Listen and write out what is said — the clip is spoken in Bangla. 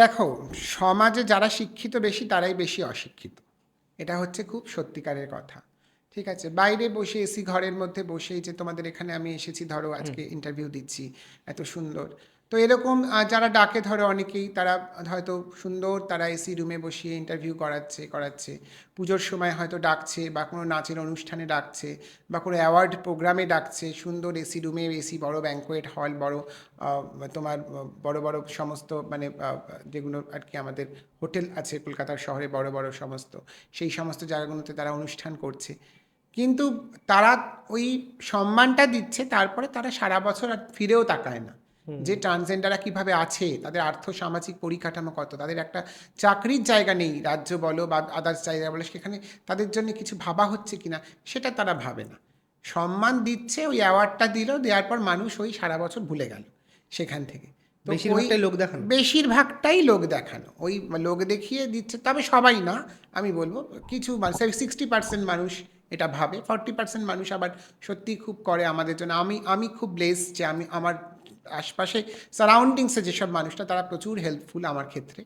দেখো, সমাজে যারা শিক্ষিত বেশি তারাই বেশি অশিক্ষিত। এটা হচ্ছে খুব সত্যিকারের কথা। ঠিক আছে? বাইরে বসে এসি ঘরের মধ্যে বসেই যে তোমাদের এখানে আমি এসেছি, ধরো হুম। আজকে ইন্টারভিউ দিচ্ছি, এত সুন্দর। তো এরকম যারা ডাকে ধরো অনেকেই, তারা হয়তো সুন্দর, তারা এসি রুমে বসিয়ে ইন্টারভিউ করাচ্ছে। পুজোর সময় হয়তো ডাকছে, বা কোনো নাচের অনুষ্ঠানে ডাকছে, বা কোনো অ্যাওয়ার্ড প্রোগ্রামে ডাকছে, সুন্দর এসি রুমে, এসি বড় ব্যাঙ্কোয়েট হল, বড় তোমার বড় বড় সমস্ত মানে যেগুলো আর কি আমাদের হোটেল আছে কলকাতার শহরে, বড় বড় সমস্ত, সেই সমস্ত জায়গাগুলোতে তারা অনুষ্ঠান করছে। কিন্তু তারা ওই সম্মানটা দিচ্ছে, তারপরে তারা সারা বছর আর ফিরেও তাকায় না হুম। যে ট্রান্সজেন্ডাররা কিভাবে আছে, তাদের আর্থ সামাজিক পরিকাঠামো কত, তাদের একটা চাকরির জায়গা নেই রাজ্য বলো বা আদার্স জায়গা বলো, সেখানে তাদের জন্য কিছু ভাবা হচ্ছে কিনা সেটা তারা ভাবে না। সম্মান দিচ্ছে, ওই অ্যাওয়ার্ডটা দিল, দেওয়ার পর মানুষ ওই সারা বছর ভুলে গেল সেখান থেকে। তো ওই বেশিরভাগটাই লোক দেখানো। বেশিরভাগটাই লোক দেখানো, ওই লোক দেখিয়ে দিচ্ছে। তবে সবাই না, আমি বলবো কিছু মানুষ, 60% মানুষ এটা ভাবে, 40% মানুষ আবার সত্যিই খুব করে আমাদের জন্য। আমি আমি খুব ব্লেস যে আমি আমার আশপাশে সারাউন্ডিংসে যেসব মানুষটা, তারা প্রচুর হেল্পফুল আমার ক্ষেত্রে।